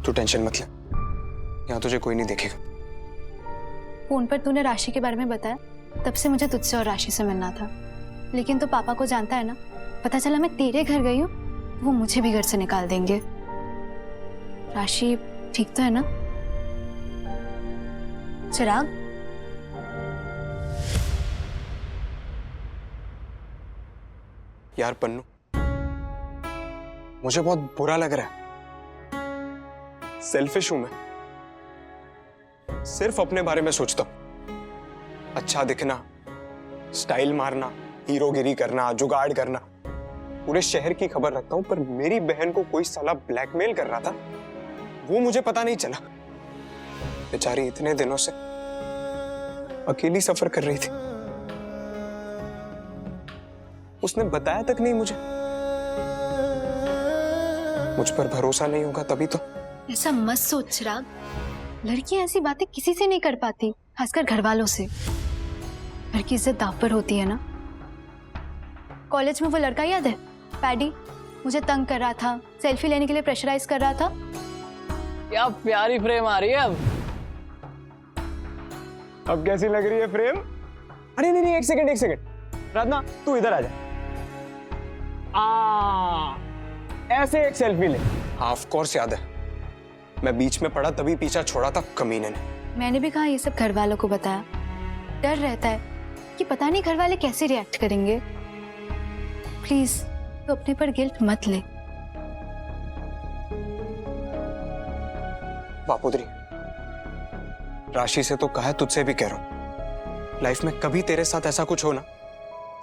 तू टेंशन मत ले, यहाँ तुझे कोई नहीं देखेगा। फोन पर तूने राशि के बारे में बताया, तब से मुझे तुझसे और राशि से मिलना था, लेकिन तो पापा को जानता है ना, पता चला मैं तेरे घर गई हूँ, वो मुझे भी घर से निकाल देंगे। राशि ठीक तो है ना? चिराग, यार पन्नू, मुझे बहुत बुरा लग रहा है। सेल्फिश हूं मैं, सिर्फ अपने बारे में सोचता हूं। अच्छा दिखना, स्टाइल मारना, हीरोगिरी करना, जुगाड़ करना, पूरे शहर की खबर रखता हूं, पर मेरी बहन को कोई साला ब्लैकमेल कर रहा था, वो मुझे पता नहीं चला। बेचारी इतने दिनों से अकेली सफर कर रही थी, उसने बताया तक नहीं मुझे। मुझ पर भरोसा नहीं होगा तभी तो। ऐसा मत सोच चिराग, लड़कियां ऐसी बातें किसी से नहीं कर पाती, खासकर घर वालों से। घर की इज्जत दांव पर होती है ना। कॉलेज में वो लड़का याद है, पैडी, मुझे तंग कर रहा था, सेल्फी लेने के लिए प्रेशराइज कर रहा था। क्या प्यारी फ्रेम आ रही है अब कैसी लग रही है फ्रेम? अरे नहीं, एक सेकंड, राधना तू इधर आ जा। ऐसे एक सेल्फी ले। हाँ ऑफ कोर्स याद है, मैं बीच में पड़ा तभी पीछा छोड़ा था कमीने ने। मैंने भी कहा ये सब घर वालों को बताया, डर रहता है कि पता नहीं घर वाले कैसे रिएक्ट करेंगे। प्लीज तो अपने पर गिल्ट मत ले। बापूदरी, राशि से तो कहा है, तुझसे भी कह रहा हूं, लाइफ में कभी तेरे साथ ऐसा कुछ हो ना,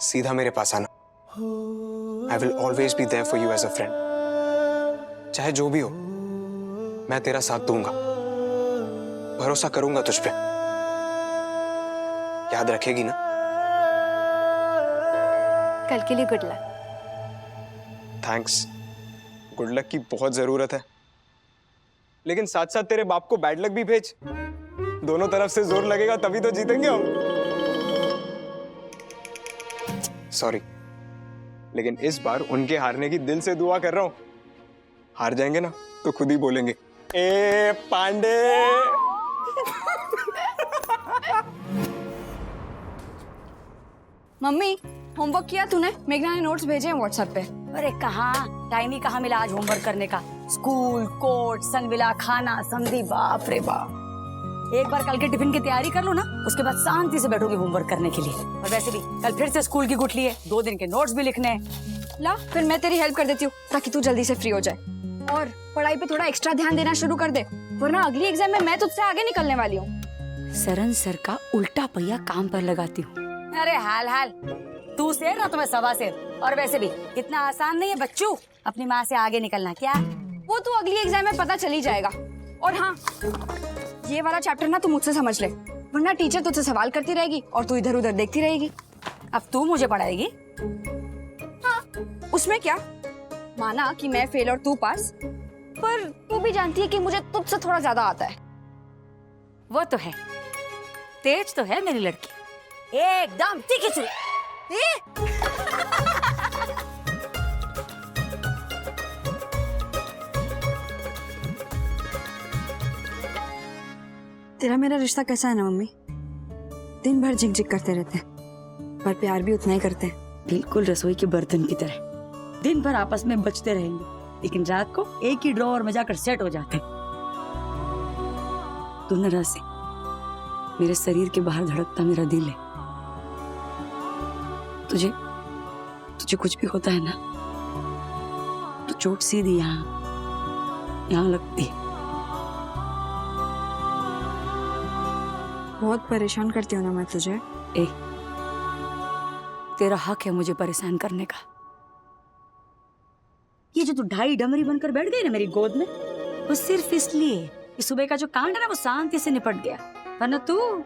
सीधा मेरे पास आना। I will always be there for you as a friend. चाहे जो भी हो, मैं तेरा साथ दूंगा, भरोसा करूंगा तुझ पे। याद रखेगी ना? कल के लिए good luck. Thanks, good luck की बहुत जरूरत है, लेकिन साथ साथ तेरे बाप को बैड लक भी भेज। दोनों तरफ से जोर लगेगा तभी तो जीतेंगे हम। सॉरी, लेकिन इस बार उनके हारने की दिल से दुआ कर रहा हूं। हार जाएंगे ना तो खुद ही बोलेंगे, ए पांडे। मम्मी, होमवर्क किया तूने? मेघना ने नोट्स भेजे हैं व्हाट्सएप पे। अरे कहाँ, टाइम ही कहाँ मिला आज होमवर्क करने का। स्कूल, कोर्ट, सनविला, खाना, समझी, बाप रे बाप। एक बार कल के टिफिन की तैयारी कर लो ना, उसके बाद शांति से बैठोगे होमवर्क करने के लिए। और वैसे भी कल फिर से स्कूल की गुठली है, 2 दिन के नोट्स भी लिखने हैं। ला फिर मैं तेरी हेल्प कर देती हूँ ताकि तू जल्दी से फ्री हो जाए, और पढ़ाई पे थोड़ा एक्स्ट्रा ध्यान देना शुरू कर दे, वरना अगली एग्जाम में मैं तुझसे आगे निकलने वाली हूँ। सरन सर का उल्टा पहिया काम पर लगाती हूँ। अरे हाल तू शेर ना तो मैं सवा शेर। और वैसे भी इतना आसान नहीं है बच्चू अपनी माँ से आगे निकलना। क्या वो तू अगली एग्जाम में पता चल ही जाएगा। और हाँ, ये वाला चैप्टर ना तू मुझसे समझ ले, वरना टीचर तुझसे सवाल करती रहेगी और तू इधर उधर देखती रहेगी। अब तू मुझे पढ़ाएगी? हाँ, उसमें क्या, माना कि मैं फेल और तू पास, पर तू भी जानती है कि मुझे तुझसे थोड़ा ज्यादा आता है। वो तो है, तेज तो है मेरी लड़की, एकदम तीखी छुरी। तेरा मेरा रिश्ता कैसा है ना मम्मी? दिन भर झिक-झिक करते रहते हैं, पर प्यार भी उतना ही करते हैं। बिल्कुल रसोई के बर्तन की तरह, दिन भर आपस में बचते रहेंगे, लेकिन रात को एक ही ड्रॉअर में जाकर सेट हो जाते हैं। तू न राशि, मेरे शरीर के बाहर धड़कता मेरा दिल है। तुझे कुछ भी होता है ना, तो चोट सीधी यहाँ लगती है। बहुत परेशान करती हूँ ना मैं तुझे। तेरा हक है मुझे परेशान करने का। ये जो तू ढाई डमरी बनकर बैठ गई ना मेरी गोद में, वो सिर्फ इसलिए कि सुबह का जो कांड है ना वो शांति से निपट गया, वरना तू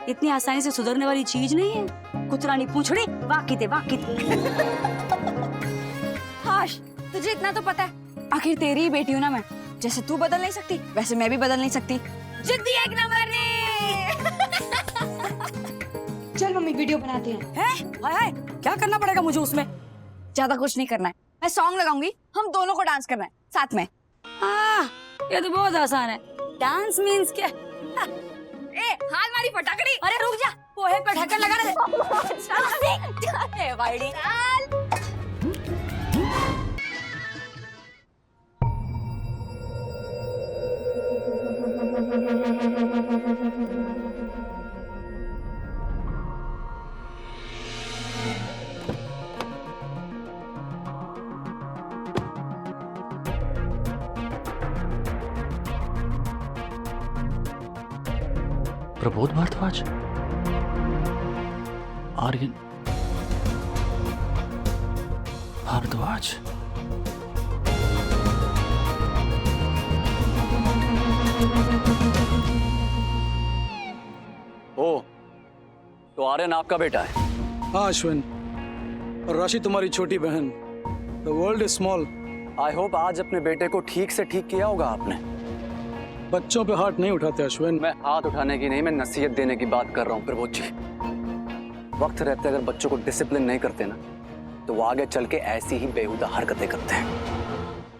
इतनी आसानी से सुधरने वाली चीज नहीं है। कुतरानी पूछड़ी वाकिते। हाश, तुझे इतना तो पता है, आखिर तेरी ही बेटी हूँ ना मैं। जैसे तू बदल नहीं सकती, वैसे मैं भी बदल नहीं सकती। जिद्दी एक नंबर ने। चल मम्मी, वीडियो बनाते हैं। हाय, क्या करना पड़ेगा मुझे उसमें? ज्यादा कुछ नहीं करना है, मैं सॉन्ग लगाऊंगी, हम दोनों को डांस करना है साथ में। ये तो बहुत आसान है। डांस मीन्स क्या? ए, हाथ मारी फटाकड़ी। अरे रुक जा, पोहे पे ढक्कन लगा दे। ए वाइडी प्रबोध भारद्वाज, आर्यन भारद्वाज। ओ, तो आर्यन आपका बेटा है? हाँ अश्विन, और राशि तुम्हारी छोटी बहन। The world is small. I hope आज अपने बेटे को ठीक से ठीक किया होगा आपने। बच्चों पे हाथ नहीं उठाते अश्विन। मैं हाथ उठाने की नहीं, मैं नसीहत देने की बात कर रहा हूँ प्रबोध जी। वक्त रहते अगर बच्चों को डिसिप्लिन नहीं करते ना, तो वो आगे चल के ऐसी ही बेहुदा हरकतें करते हैं।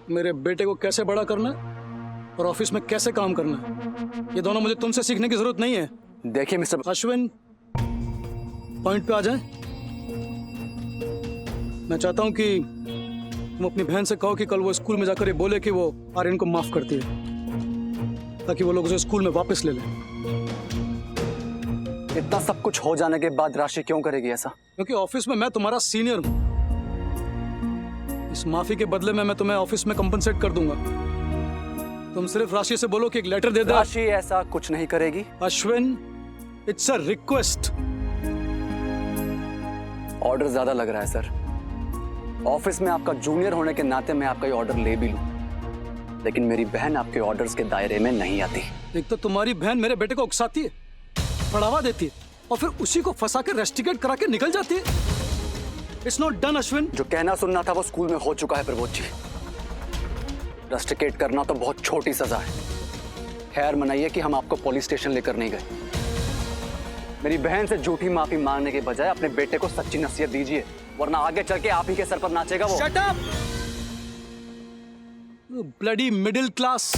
मेरे बेटे को कैसे बड़ा करना और ऑफिस में कैसे काम करना, ये दोनों मुझे तुमसे सीखने की जरूरत नहीं है। देखिए मिस्टर अश्विन, पॉइंट पे आ जाए। मैं चाहता हूं कि तुम अपनी बहन से कहो कि कल वो स्कूल में जाकर ये बोले कि वो आर्यन को माफ करती है, ताकि वो लोग उसे स्कूल में वापस ले लें। इतना सब कुछ हो जाने के बाद राशि क्यों करेगी ऐसा? क्योंकि ऑफिस में मैं तुम्हारा सीनियर हूं। इस माफी के बदले में मैं तुम्हें ऑफिस में कंपनसेट कर दूंगा। तुम सिर्फ राशि से बोलो कि एक लेटर दे दे। राशि ऐसा कुछ नहीं करेगी। Ashwin, it's a request. Order ज्यादा लग रहा है सर। ऑफिस में आपका जूनियर होने के नाते मैं आपका ये ऑर्डर ले भी लूं, लेकिन मेरी बहन आपके ऑर्डर्स के दायरे में नहीं आती। एक तो तुम्हारी बहन मेरे बेटे को उकसाती है, बढ़ावा देती है, और फिर उसी को फंसा के रेस्टिकेट करा के निकल जाती है। It's not done Ashwin. जो कहना सुनना था वो स्कूल में हो चुका है प्रबोध जी। रेस्टिकेट करना तो बहुत छोटी सजा है। खैर मनाइए कि हम आपको पुलिस स्टेशन लेकर नहीं गए। मेरी बहन से झूठी माफी मांगने के बजाय अपने बेटे को सच्ची नसीहत दीजिए, वरना आगे चल के आप ही के सर पर नाचेगा वो। Shut up! Bloody middle class.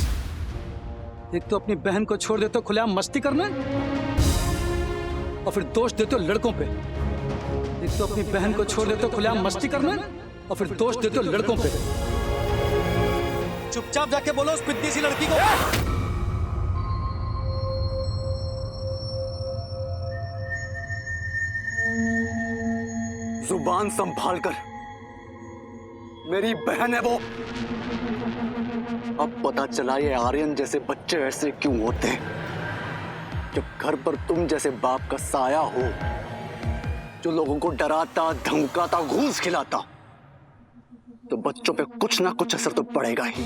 एक तो अपनी बहन को छोड़ देते हो खुलेआम मस्ती करने, और फिर दोष देते हो लड़कों पे। एक तो अपनी बहन को छोड़ देते हो खुलेआम मस्ती करने, और फिर दोष देते हो लड़कों पे। चुपचाप जाके बोलो उस पिद्दी सी लड़की को। जुबान संभाल कर, मेरी बहन है वो। अब पता चला ये आर्यन जैसे बच्चे ऐसे क्यों होते हैं। जब घर पर तुम जैसे बाप का साया हो, जो लोगों को डराता धमकाता घूस खिलाता, तो बच्चों पे कुछ ना कुछ असर तो पड़ेगा ही।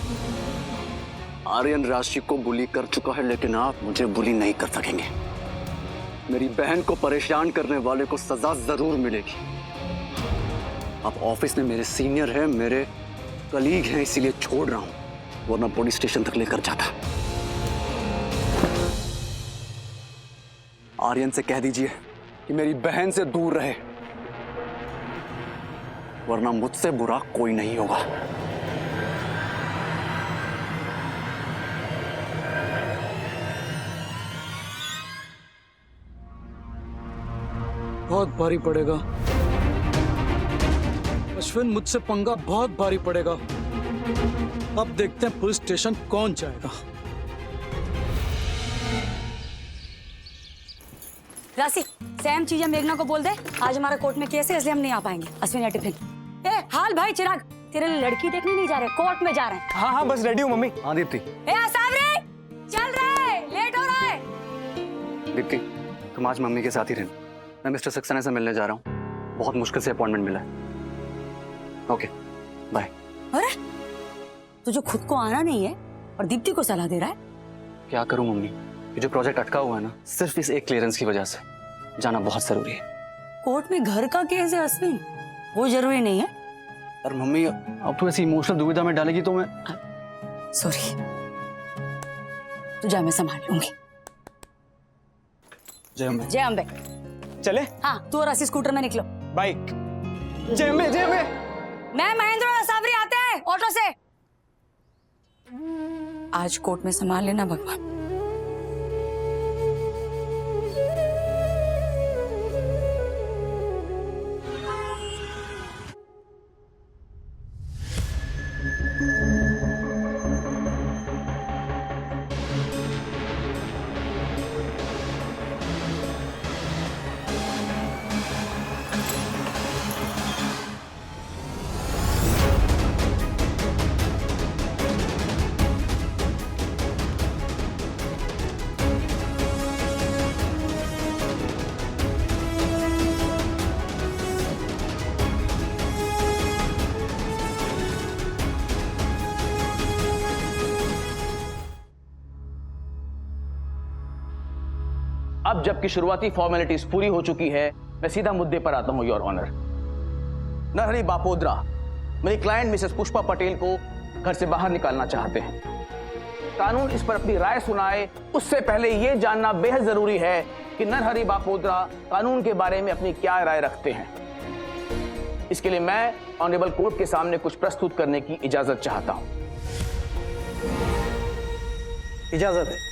आर्यन राशि को बुली कर चुका है, लेकिन आप मुझे बुली नहीं कर सकेंगे। मेरी बहन को परेशान करने वाले को सजा जरूर मिलेगी। आप ऑफिस में मेरे सीनियर हैं, मेरे कलीग हैं, इसीलिए छोड़ रहा हूं, वरना पुलिस स्टेशन तक लेकर जाता। आर्यन से कह दीजिए कि मेरी बहन से दूर रहे, वरना मुझसे बुरा कोई नहीं होगा। बहुत भारी पड़ेगा अश्विन, मुझसे पंगा बहुत भारी पड़ेगा। अब देखते हैं पुलिस स्टेशन कौन जाएगा। राशि, सेम चीजें मेघना को बोल दे। आज हमारा कोर्ट में केस है, इसलिए हम नहीं आ पाएंगे। अश्विन या टिफिन। ए हाल भाई चिराग, तेरे लिए लड़की देखने नहीं जा रहे, कोर्ट में जा रहे हैं। हाँ हाँ बस रेडी हूँ मम्मी। हाँ दीप्ति। ए सावरे, चल रहे, लेट हो रहा है। दीप्ति, तुम आज मम्मी के साथ ही रहना। मैं मिस्टर सक्सेना से मिलने जा रहा हूँ, बहुत मुश्किल से अपॉइंटमेंट मिला है। Okay bye. अरे तुझे खुद को आना नहीं है और दीप्ति को सलाह दे रहा है। क्या करूं मम्मी, ये जो प्रोजेक्ट अटका हुआ है ना, सिर्फ इस एक क्लियरेंस की वजह से जाना बहुत जरूरी है। कोर्ट में घर का केस है अश्विन, वो जरूरी नहीं है। पर मम्मी अब तो ऐसी इमोशनल दुविधा में डालेगी तो मैं। सॉरी, तुझे मैं संभाल लूंगी। जय अम्बे। जय अम्बे। चले हाँ, तू और असी स्कूटर में निकलो। बाइक। जय अम्बे, जय अम्बे। मैं महेंद्र और सावरी आते हैं ऑटो से। आज कोर्ट में संभाल लेना भगवान। अब जबकि शुरुआती फॉर्मेलिटीज पूरी हो चुकी है, मैं सीधा मुद्दे पर आता हूं योर ऑनर। नरहरि बापोद्रा मेरी क्लाइंट मिसेस पुष्पा पटेल को घर से बाहर निकालना चाहते हैं। कानून इस पर अपनी राय सुनाए उससे पहले यह जानना बेहद जरूरी है कि नरहरि बापोद्रा कानून के बारे में अपनी क्या राय रखते हैं। इसके लिए मैं ऑनरेबल कोर्ट के सामने कुछ प्रस्तुत करने की इजाजत चाहता हूं। इजाजत है।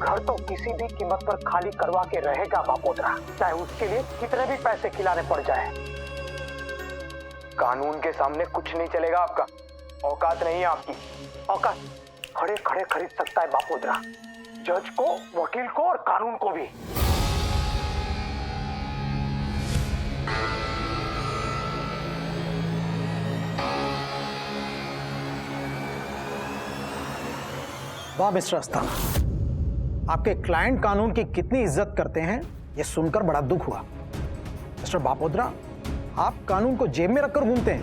घर तो किसी भी कीमत पर खाली करवा के रहेगा बापोद्रा, चाहे उसके लिए कितने भी पैसे खिलाने पड़ जाए। कानून के सामने कुछ नहीं चलेगा आपका, औकात नहीं है आपकी। औकात खड़े खड़े खरीद सकता है बापोद्रा, जज को, वकील को और कानून को भी। वाह मिस्टर अस्थाना, आपके क्लाइंट कानून की कितनी इज्जत करते हैं यह सुनकर बड़ा दुख हुआ। मिस्टर बापोद्रा, आप कानून को जेब में रखकर घूमते हैं।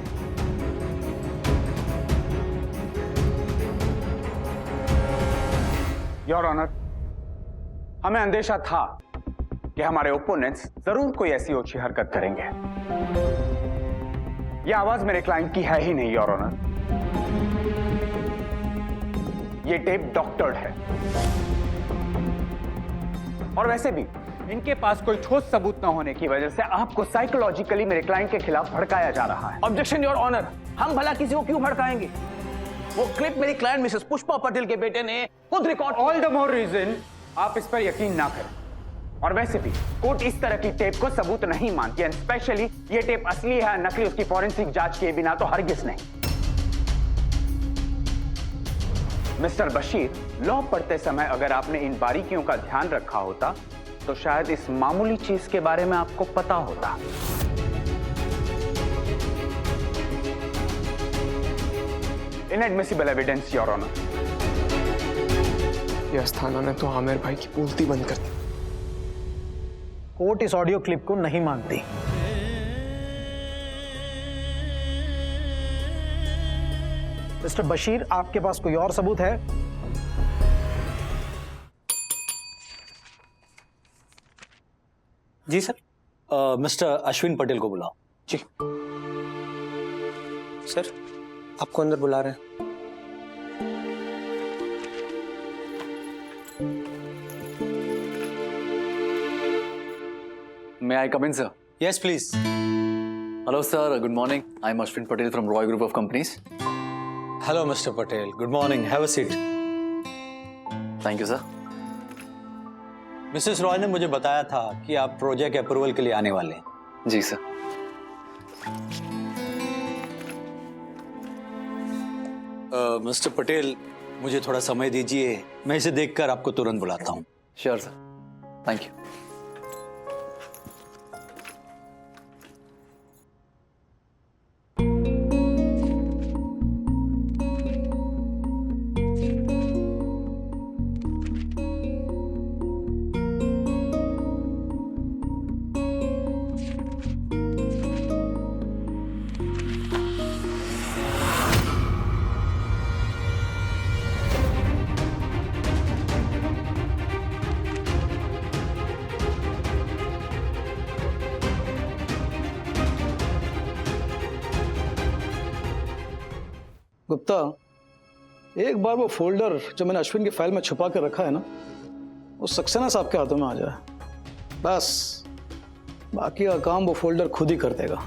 योर ऑनर, हमें अंदेशा था कि हमारे ओपोनेंट्स जरूर कोई ऐसी ओछी हरकत करेंगे। यह आवाज मेरे क्लाइंट की है ही नहीं योर ऑनर। ये टेप डॉक्टर्ड है और वैसे भी इनके पास कोई ठोस सबूत न होने की वजह से आपको साइकोलॉजिकली मेरे क्लाइंट के खिलाफ भड़काया जा रहा है। ऑब्जेक्शन योर ऑनर, हम भला किसी को क्यों भड़काएंगे? वो क्लिप मेरी क्लाइंट मिसेस पुष्पा पटेल के बेटे ने खुद record. All the more reason आप इस पर यकीन ना करें। और वैसे भी कोर्ट इस तरह की टेप को सबूत नहीं मानती, एंड स्पेशली ये टेप असली है नकली उसकी फॉरेंसिक जांच किए बिना तो हरगिज नहीं। मिस्टर बशीर, लॉ पढ़ते समय अगर आपने इन बारीकियों का ध्यान रखा होता तो शायद इस मामूली चीज के बारे में आपको पता होता। Inadmissible evidence your honour. यह अस्थाना ने तो आमिर भाई की बोलती बंद कर दी। कोर्ट इस ऑडियो क्लिप को नहीं मानती। मिस्टर बशीर, आपके पास कोई और सबूत है? जी सर, मिस्टर अश्विन पटेल को बुलाओ। जी सर, आपको अंदर बुला रहे हैं। May I come in, sir? Yes please. Hello, sir. Good morning. I'm Ashwin Patel from Roy Group of Companies. Hello mister Patel, good morning, have a seat. Thank you, sir. Mrs Roy ने मुझे बताया था कि आप प्रोजेक्ट अप्रूवल के लिए आने वाले हैं। जी सर। मिस्टर पटेल, मुझे थोड़ा समय दीजिए, मैं इसे देखकर आपको तुरंत बुलाता हूँ। Sure sir, thank you. Gupta, एक बार वो फोल्डर जो मैंने अश्विन की फाइल में छुपा कर रखा है ना, वो सक्सेना आपके हाथों में आ जाए, बस बाकी का काम वो फोल्डर खुद ही कर देगा।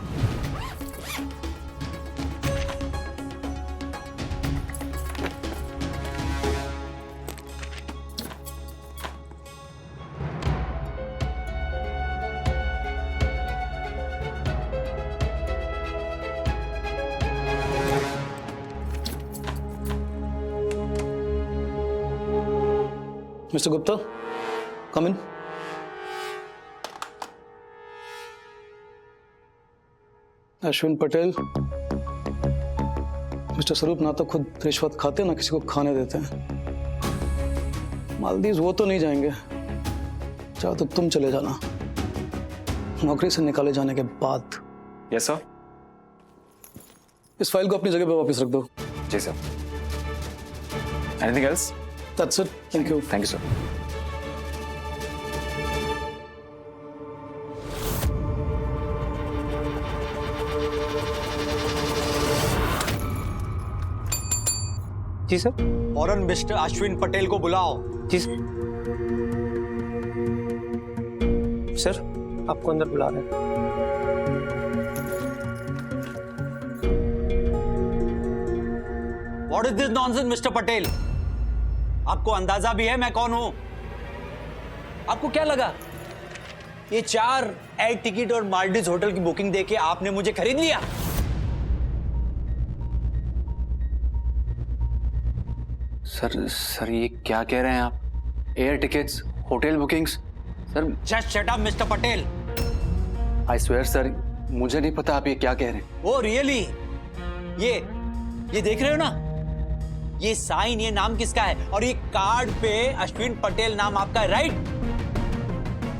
मिस्टर गुप्ता, कम इन। अश्विन पटेल, मिस्टर स्वरूप ना तो खुद रिश्वत खाते हैं ना किसी को खाने देते हैं। मालदीव वो तो नहीं जाएंगे, चाहे तो तुम चले जाना नौकरी से निकाले जाने के बाद। Yes sir. इस फाइल को अपनी जगह पे वापस रख दो। जी sir. Anything else? That's it, thank you. Thank you sir. जी सर। फौरन मिस्टर अश्विन पटेल को बुलाओ। जी सर। सर, आपको अंदर बुला रहे हैं। What is this nonsense, mister Patel? आपको अंदाजा भी है मैं कौन हूं? आपको क्या लगा ये 4 एयर टिकट और माल्दीव्स होटल की बुकिंग देके आपने मुझे खरीद लिया? सर ये क्या कह रहे हैं आप? Air tickets, hotel bookings? Sir just shut up mister Patel. I swear sir, मुझे नहीं पता आप ये क्या कह रहे हैं। Oh really? ये देख रहे हो ना, ये साइन, ये नाम किसका है? और ये कार्ड पे अश्विन पटेल नाम आपका है, राइट?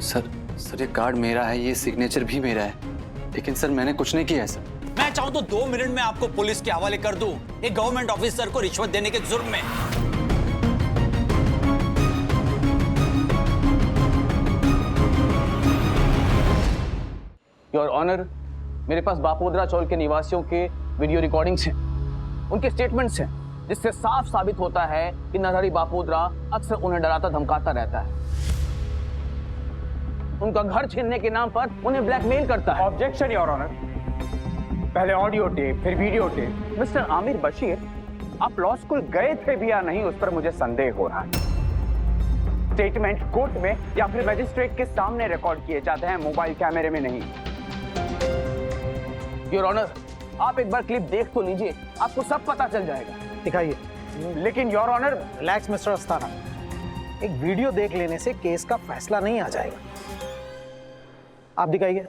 सर ये कार्ड मेरा है, ये सिग्नेचर भी मेरा है, लेकिन सर मैंने कुछ नहीं किया है सर। मैं चाहूं तो 2 मिनट में आपको पुलिस के हवाले कर दूं, एक गवर्नमेंट ऑफिसर को रिश्वत देने के जुर्म में। योर ऑनर, मेरे पास बापोद्रा चौल के निवासियों के वीडियो रिकॉर्डिंग्स हैं, उनके स्टेटमेंट्स हैं, जिससे साफ साबित होता है कि नरहरी बापोद्रा अक्सर उन्हें डराता धमकाता रहता है, उनका घर छीनने के नाम पर उन्हें ब्लैकमेल करता है। Objection your honour. पहले ऑडियो टेप, फिर video tape. Mister Aamir Bashir, आप लॉ स्कूल गए थे भी या नहीं, उस पर मुझे संदेह हो रहा है। स्टेटमेंट कोर्ट में या फिर मजिस्ट्रेट के सामने रिकॉर्ड किए जाते हैं, मोबाइल कैमरे में नहीं। योर ऑनर, आप एक बार क्लिप देख तो लीजिए, आपको सब पता चल जाएगा। दिखाइए। लेकिन your honour. Relax mister Asthana, एक वीडियो देख लेने से केस का फैसला नहीं आ जाएगा। आप दिखाइए।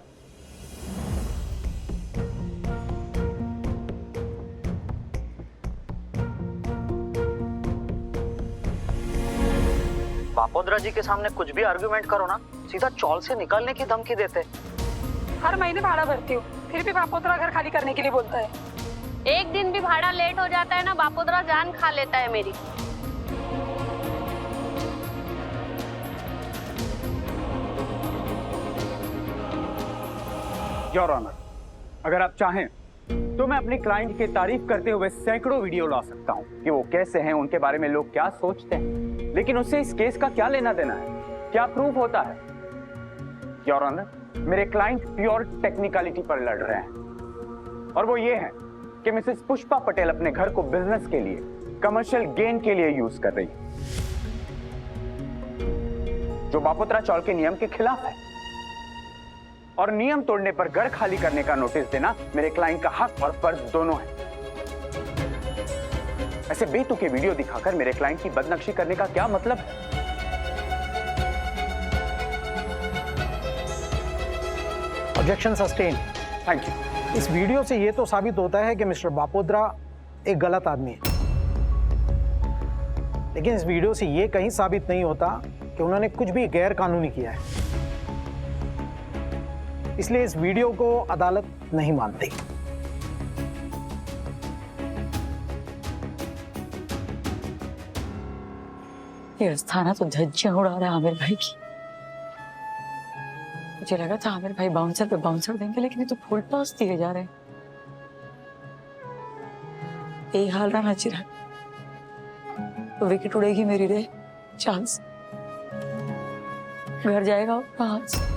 बापोद्रा जी के सामने कुछ भी आर्गुमेंट करो ना, सीधा चौल से निकालने की धमकी देते। हर महीने भाड़ा भरती हूँ, फिर भी बापोद्रा घर खाली करने के लिए बोलता है। एक दिन भी भाड़ा लेट हो जाता है ना, बापोद्रा जान खा लेता है मेरी। योर ऑनर, अगर आप चाहें तो मैं अपनी क्लाइंट की तारीफ करते हुए सैकड़ों वीडियो ला सकता हूं कि वो कैसे हैं, उनके बारे में लोग क्या सोचते हैं, लेकिन उससे इस केस का क्या लेना देना है, क्या प्रूफ होता है? योर ऑनर, मेरे क्लाइंट प्योर टेक्निकलिटी पर लड़ रहे हैं, और वो ये है कि मिसेस पुष्पा पटेल अपने घर को बिजनेस के लिए, कमर्शियल गेन के लिए यूज कर रही है, जो बापोद्रा चौल के नियम के खिलाफ है। और नियम तोड़ने पर घर खाली करने का नोटिस देना मेरे क्लाइंट का हक और फर्ज दोनों है। ऐसे बेतुके वीडियो दिखाकर मेरे क्लाइंट की बदनक्शी करने का क्या मतलब है? Objection sustain. Thank you. इस वीडियो से यह तो साबित होता है कि मिस्टर बापोद्रा एक गलत आदमी है, लेकिन इस वीडियो से यह कहीं साबित नहीं होता कि उन्होंने कुछ भी गैर कानूनी किया है। इसलिए इस वीडियो को अदालत नहीं मानती। ये थाना तो धज्जियां उड़ा रहा है आमिर भाई की। मुझे लगा था आमिर भाई बाउंसर पे बाउंसर देंगे, लेकिन ये तो फुल टॉस दिए जा रहे हैं। यही हाल रहा ना चिराग, तो विकेट उड़ेगी मेरी रे। चांस घर जाएगा कहाँ से?